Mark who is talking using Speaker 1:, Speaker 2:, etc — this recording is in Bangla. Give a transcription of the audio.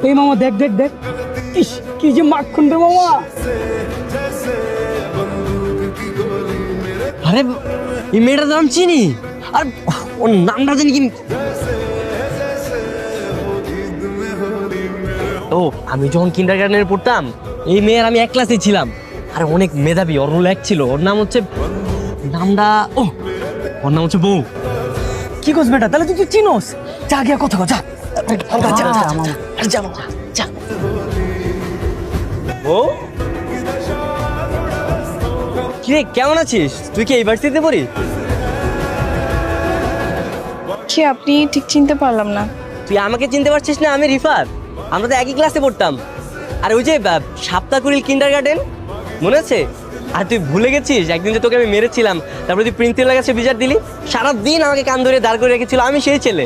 Speaker 1: এই মামা দেখ দেখ দেখ, ইস কি যে মাখন রে মামা।
Speaker 2: আরে এই মেয়েটার নাম চিনি, আর ওর নামটা জানি কি। ও আমি যখন কিন্ডারগার্টেনে পড়তাম এই মেয়ের আমি এক ক্লাসে ছিলাম, আর অনেক মেধাবী, ওর রোল এক ছিল। ওর নাম হচ্ছে, নামটা ও ওর নাম হচ্ছে বউ।
Speaker 1: কি করছ বেটা, তাহলে তুই চিনোস? যা গিয়া কথা যা।
Speaker 2: ও কিরে কেমন আছিস? তুই কি এই ভার্সিটিতে পড়ি?
Speaker 3: কি আপনি? ঠিক চিনতে পারলাম না।
Speaker 2: তুই আমাকে চিনতে পারছিস না? আমি রিফাত, আমরা তো একই ক্লাসে পড়তাম। আর ওই যে সাপ্তাকুড়িল কিন্ডারগার্টেন মনে আছে? আর তুই ভুলে গেছিস একদিন যে তোকে আমি মেরেছিলাম, তারপরে তুই প্রিন্সিপালের কাছে বিচার দিলি, সারাদিন আমাকে কান ধরে দাঁড় করে রেখেছিল, আমি সেই ছেলে।